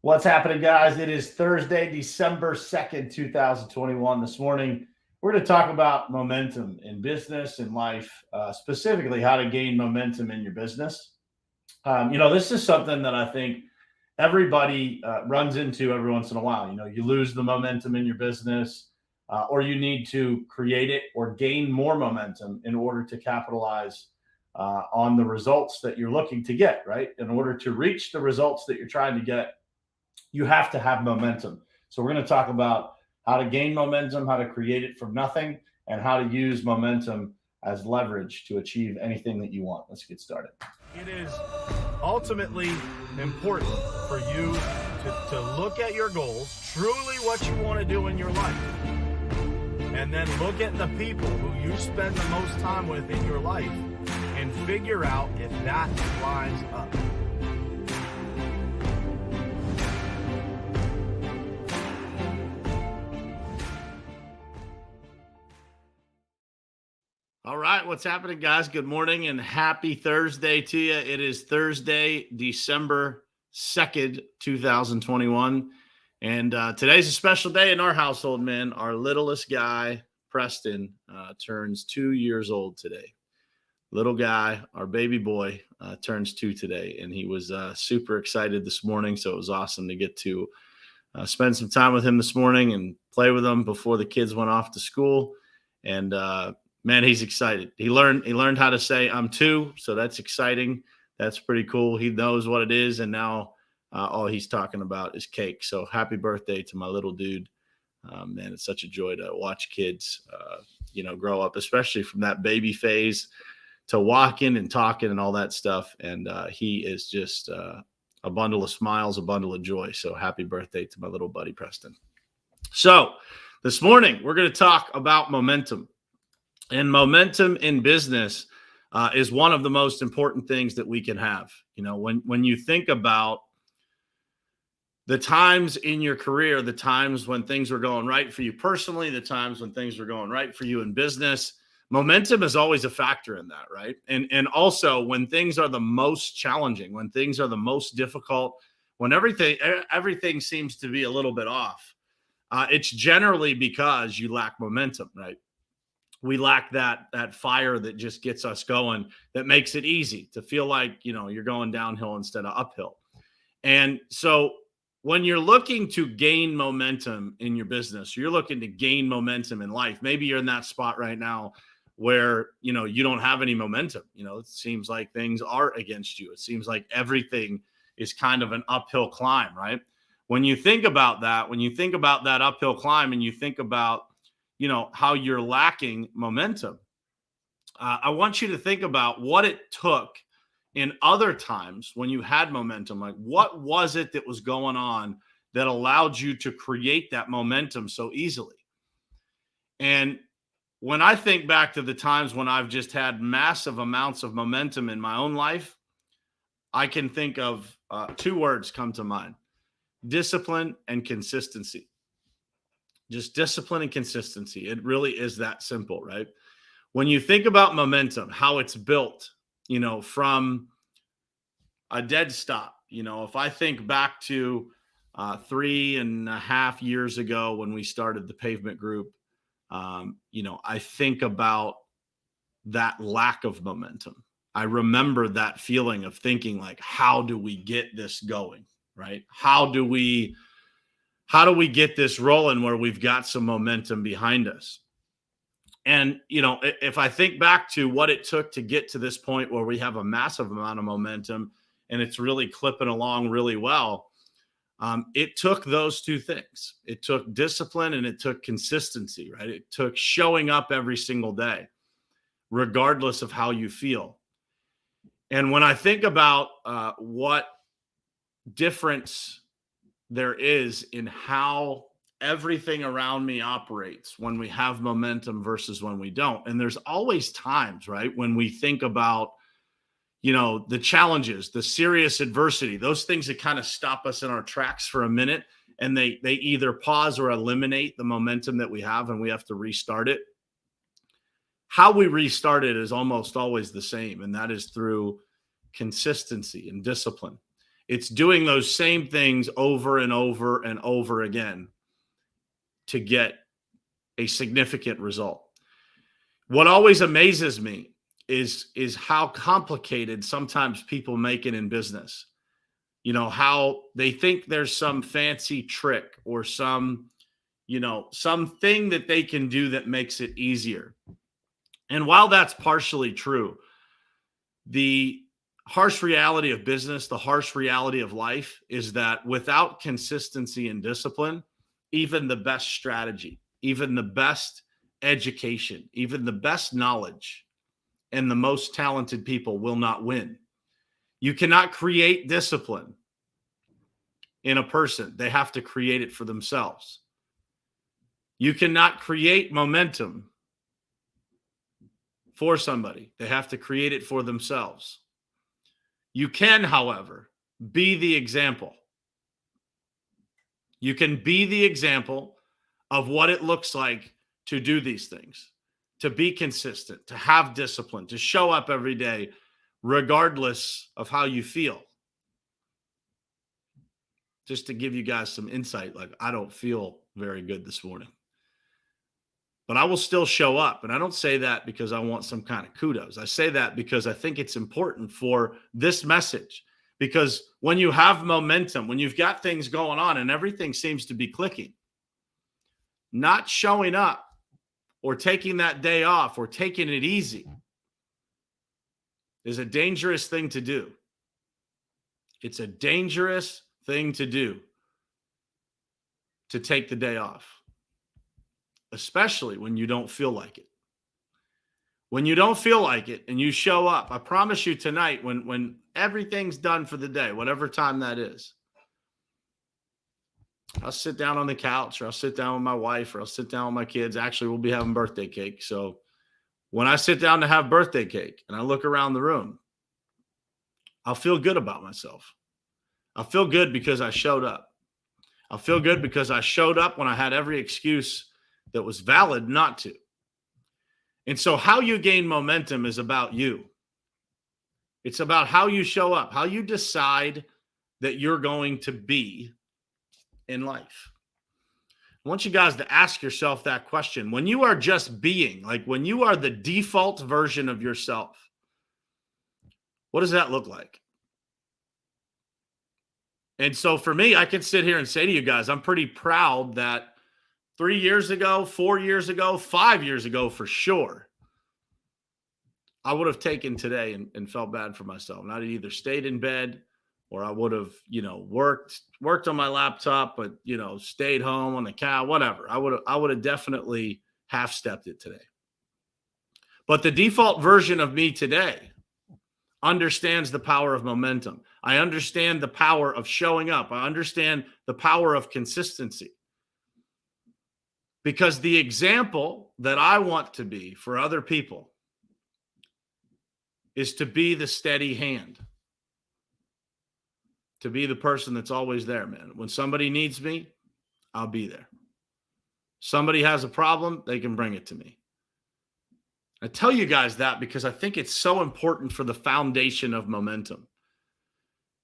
What's happening, guys? It is Thursday, December 2nd, 2021. This morning, we're going to talk about momentum in business and life, specifically how to gain momentum in your business. This is something that I think everybody runs into every once in a while. You lose the momentum in your business, or you need to create it or gain more momentum in order to capitalize on the results that you're looking to get, right? In order to reach the results that you're trying to get, you have to have momentum. So we're going to talk about how to gain momentum, how to create it from nothing, and how to use momentum as leverage to achieve anything that you want. Let's get started. It is ultimately important for you to look at your goals, truly what you want to do in your life, and then look at the people who you spend the most time with in your life and figure out if that lines up. All right, what's happening, guys? Good morning and happy Thursday to you. It is Thursday, December 2nd, 2021. And today's a special day in our household, man. Our littlest guy, Preston, turns 2 years old today. Little guy, our baby boy, turns 2 today. And he was super excited this morning, so it was awesome to get to spend some time with him this morning and play with him before the kids went off to school. And man, he's excited. He learned how to say "I'm 2," so that's exciting. That's pretty cool. He knows what it is, and now all he's talking about is cake. So happy birthday to my little dude. Man, it's such a joy to watch kids, grow up, especially from that baby phase to walking and talking and all that stuff. And he is just a bundle of smiles, a bundle of joy. So happy birthday to my little buddy, Preston. So this morning, we're going to talk about momentum. And momentum in business is one of the most important things that we can have. When you think about the times in your career, the times when things were going right for you personally, the times when things were going right for you in business, momentum is always a factor in that, right? And also when things are the most challenging, when things are the most difficult, when everything seems to be a little bit off, it's generally because you lack momentum, right? We lack that fire that just gets us going, that makes it easy to feel like, you're going downhill instead of uphill. And so when you're looking to gain momentum in your business, you're looking to gain momentum in life. Maybe you're in that spot right now where, you don't have any momentum. It seems like things are against you. It seems like everything is kind of an uphill climb, right? When you think about that uphill climb and you think about how you're lacking momentum, I want you to think about what it took in other times when you had momentum. Like, what was it that was going on that allowed you to create that momentum so easily? And when I think back to the times when I've just had massive amounts of momentum in my own life, I can think of 2 words come to mind: discipline and consistency. Just discipline and consistency. It really is that simple, right? When you think about momentum, how it's built, from a dead stop. If I think back to 3.5 years ago when we started the Pavement Group, I think about that lack of momentum. I remember that feeling of thinking like, how do we get this going, right? How do we get this rolling where we've got some momentum behind us? And, if I think back to what it took to get to this point where we have a massive amount of momentum and it's really clipping along really well, it took those 2 things. It took discipline and it took consistency, right? It took showing up every single day, regardless of how you feel. And when I think about what difference there is in how everything around me operates when we have momentum versus when we don't. And there's always times, right, when we think about, the challenges, the serious adversity, those things that kind of stop us in our tracks for a minute, and they either pause or eliminate the momentum that we have, and we have to restart it. How we restart it is almost always the same, and that is through consistency and discipline. It's doing those same things over and over and over again to get a significant result. What always amazes me is how complicated sometimes people make it in business. You know, how they think there's some fancy trick or something that they can do that makes it easier. And while that's partially true, the harsh reality of business, the harsh reality of life is that without consistency and discipline, even the best strategy, even the best education, even the best knowledge, and the most talented people will not win. You cannot create discipline in a person. They have to create it for themselves. You cannot create momentum for somebody. They have to create it for themselves. You can, however, be the example. You can be the example of what it looks like to do these things, to be consistent, to have discipline, to show up every day, regardless of how you feel. Just to give you guys some insight, like I don't feel very good this morning, but I will still show up. And I don't say that because I want some kind of kudos. I say that because I think it's important for this message, because when you have momentum, when you've got things going on and everything seems to be clicking, not showing up or taking that day off or taking it easy is a dangerous thing to do. It's a dangerous thing to do, to take the day off, especially when you don't feel like it. When you don't feel like it and you show up, I promise you tonight, when everything's done for the day, whatever time that is, I'll sit down on the couch, or I'll sit down with my wife, or I'll sit down with my kids. Actually, we'll be having birthday cake. So when I sit down to have birthday cake and I look around the room, I'll feel good about myself. I'll feel good because I showed up. I'll feel good because I showed up when I had every excuse that was valid not to. And so how you gain momentum is about you. It's about how you show up, how you decide that you're going to be in life. I want you guys to ask yourself that question. When you are just being, like when you are the default version of yourself, what does that look like? And so for me, I can sit here and say to you guys, I'm pretty proud that 3 years ago, 4 years ago, 5 years ago, for sure, I would have taken today and felt bad for myself. And I'd either stayed in bed, or I would have, worked on my laptop, but, stayed home on the couch, whatever. I would have definitely half-stepped it today. But the default version of me today understands the power of momentum. I understand the power of showing up. I understand the power of consistency. Because the example that I want to be for other people is to be the steady hand. To be the person that's always there, man. When somebody needs me, I'll be there. Somebody has a problem, they can bring it to me. I tell you guys that because I think it's so important for the foundation of momentum.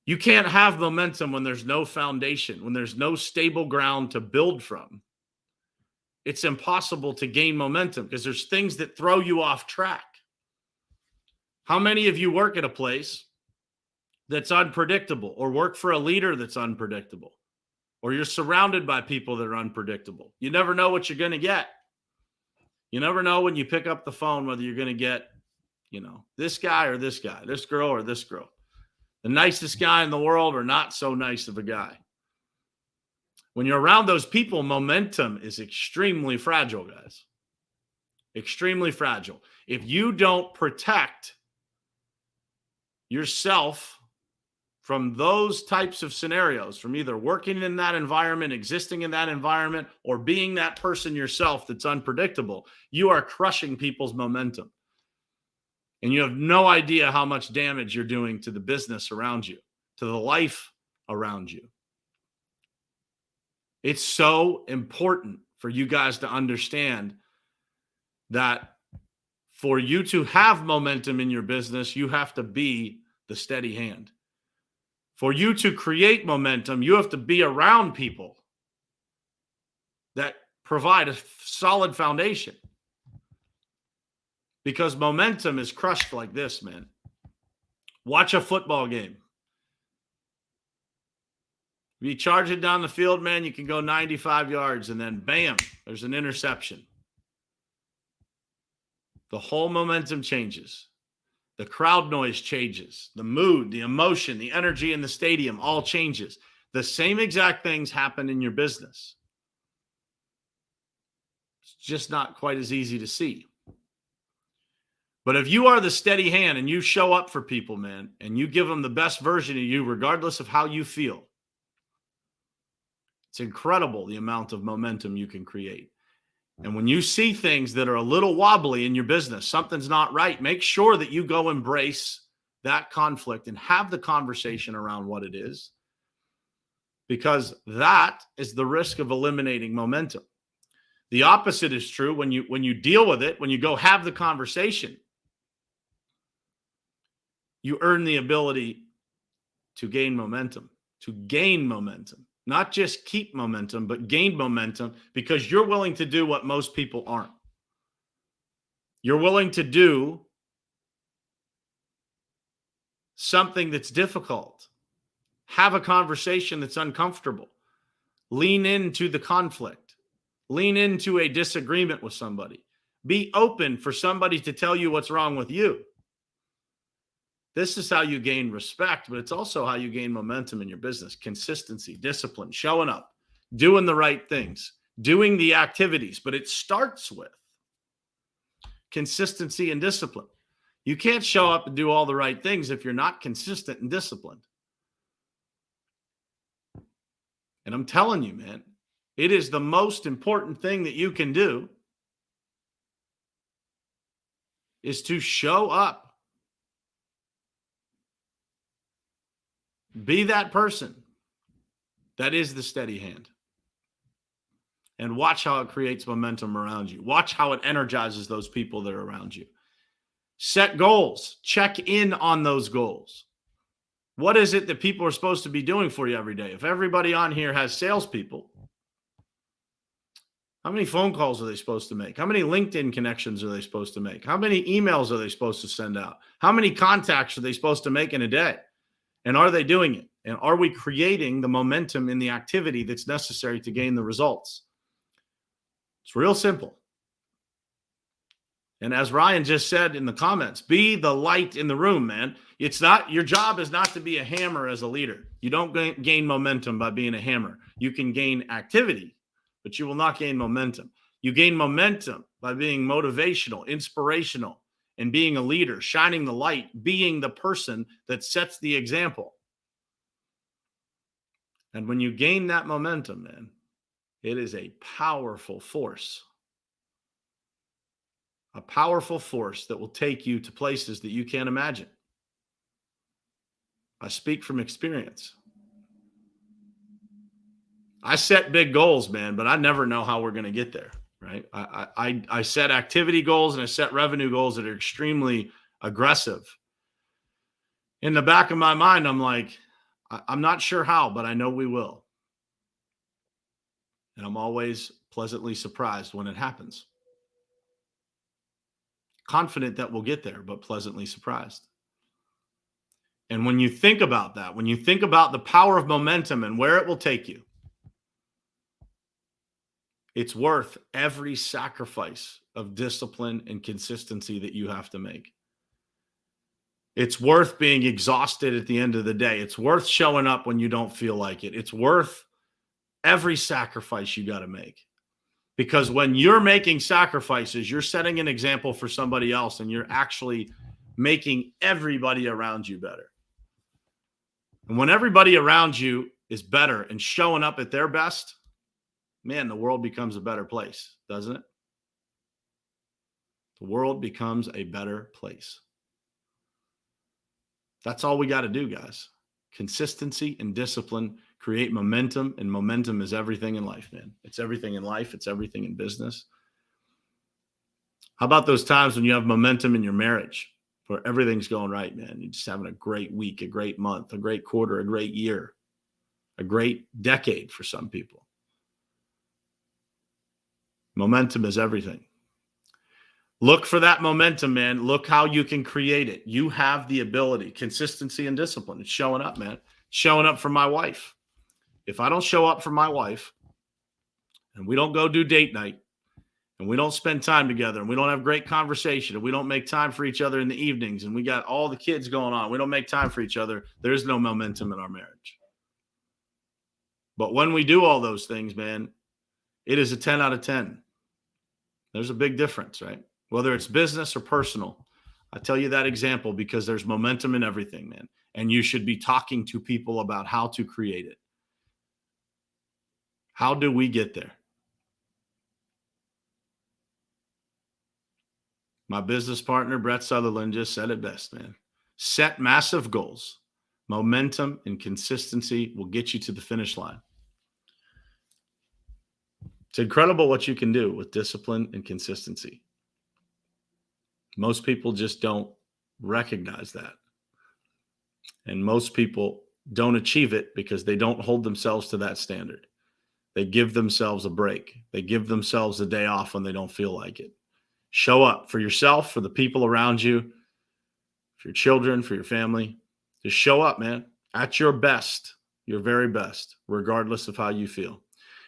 You can't have momentum when there's no foundation, when there's no stable ground to build from. It's impossible to gain momentum because there's things that throw you off track. How many of you work at a place that's unpredictable, or work for a leader that's unpredictable, or you're surrounded by people that are unpredictable? You never know what you're going to get. You never know when you pick up the phone whether you're going to get, this guy or this guy, this girl or this girl, the nicest guy in the world or not so nice of a guy. When you're around those people, momentum is extremely fragile, guys. Extremely fragile. If you don't protect yourself from those types of scenarios, from either working in that environment, existing in that environment, or being that person yourself that's unpredictable, you are crushing people's momentum. And you have no idea how much damage you're doing to the business around you, to the life around you. It's so important for you guys to understand that for you to have momentum in your business, you have to be the steady hand. For you to create momentum, you have to be around people that provide a solid foundation. Because momentum is crushed like this, man. Watch a football game. If you charge it down the field, man, you can go 95 yards and then bam, there's an interception. The whole momentum changes. The crowd noise changes. The mood, the emotion, the energy in the stadium all changes. The same exact things happen in your business. It's just not quite as easy to see. But if you are the steady hand and you show up for people, man, and you give them the best version of you, regardless of how you feel, it's incredible the amount of momentum you can create. And when you see things that are a little wobbly in your business, something's not right, make sure that you go embrace that conflict and have the conversation around what it is, because that is the risk of eliminating momentum. The opposite is true when you deal with it, when you go have the conversation, you earn the ability to gain momentum, not just keep momentum, but gain momentum, because you're willing to do what most people aren't. You're willing to do something that's difficult, have a conversation that's uncomfortable, lean into the conflict, lean into a disagreement with somebody, be open for somebody to tell you what's wrong with you. This is how you gain respect, but it's also how you gain momentum in your business. Consistency, discipline, showing up, doing the right things, doing the activities. But it starts with consistency and discipline. You can't show up and do all the right things if you're not consistent and disciplined. And I'm telling you, man, it is the most important thing that you can do is to show up. Be that person that is the steady hand. And watch how it creates momentum around you. Watch how it energizes those people that are around you. Set goals. Check in on those goals. What is it that people are supposed to be doing for you every day? If everybody on here has salespeople, how many phone calls are they supposed to make? How many LinkedIn connections are they supposed to make? How many emails are they supposed to send out? How many contacts are they supposed to make in a day? And are they doing it? And are we creating the momentum in the activity that's necessary to gain the results? It's real simple. And as Ryan just said in the comments, be the light in the room, man. It's not, your job is not to be a hammer as a leader. You don't gain momentum by being a hammer. You can gain activity, but you will not gain momentum. You gain momentum by being motivational, inspirational, and being a leader, shining the light, being the person that sets the example. And when you gain that momentum, man, it is a powerful force. A powerful force that will take you to places that you can't imagine. I speak from experience. I set big goals, man, but I never know how we're going to get there. Right. I set activity goals and I set revenue goals that are extremely aggressive. In the back of my mind, I'm like, I'm not sure how, but I know we will. And I'm always pleasantly surprised when it happens. Confident that we'll get there, but pleasantly surprised. And when you think about that, when you think about the power of momentum and where it will take you, it's worth every sacrifice of discipline and consistency that you have to make. It's worth being exhausted at the end of the day. It's worth showing up when you don't feel like it. It's worth every sacrifice you got to make. Because when you're making sacrifices, you're setting an example for somebody else, and you're actually making everybody around you better. And when everybody around you is better and showing up at their best, man, the world becomes a better place, doesn't it? The world becomes a better place. That's all we got to do, guys. Consistency and discipline create momentum, and momentum is everything in life, man. It's everything in life. It's everything in business. How about those times when you have momentum in your marriage? where everything's going right, man. You're just having a great week, a great month, a great quarter, a great year, a great decade for some people. Momentum is everything. Look for that momentum, man. Look how you can create it. You have the ability, consistency and discipline. It's showing up, man. Showing up for my wife. If I don't show up for my wife and we don't go do date night and we don't spend time together and we don't have great conversation and we don't make time for each other in the evenings and we got all the kids going on, we don't make time for each other, there's no momentum in our marriage. But when we do all those things, man, it is a 10 out of 10. There's a big difference, right? Whether it's business or personal. I tell you that example because there's momentum in everything, man. And you should be talking to people about how to create it. How do we get there? My business partner, Brett Sutherland, just said it best, man. Set massive goals. Momentum and consistency will get you to the finish line. It's incredible what you can do with discipline and consistency. Most people just don't recognize that. And most people don't achieve it because they don't hold themselves to that standard. They give themselves a break. They give themselves a day off when they don't feel like it. Show up for yourself, for the people around you, for your children, for your family. Just show up, man, at your best, your very best, regardless of how you feel.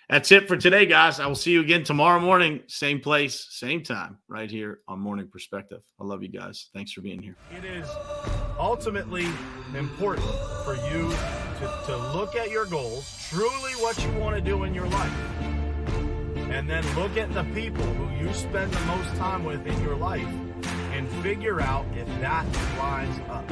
That's it for today, guys. I will see you again tomorrow morning, same place, same time, right here on Morning Perspective. I love you guys. Thanks for being here. It is ultimately important for you to look at your goals, truly what you want to do in your life, and then look at the people who you spend the most time with in your life and figure out if that lines up.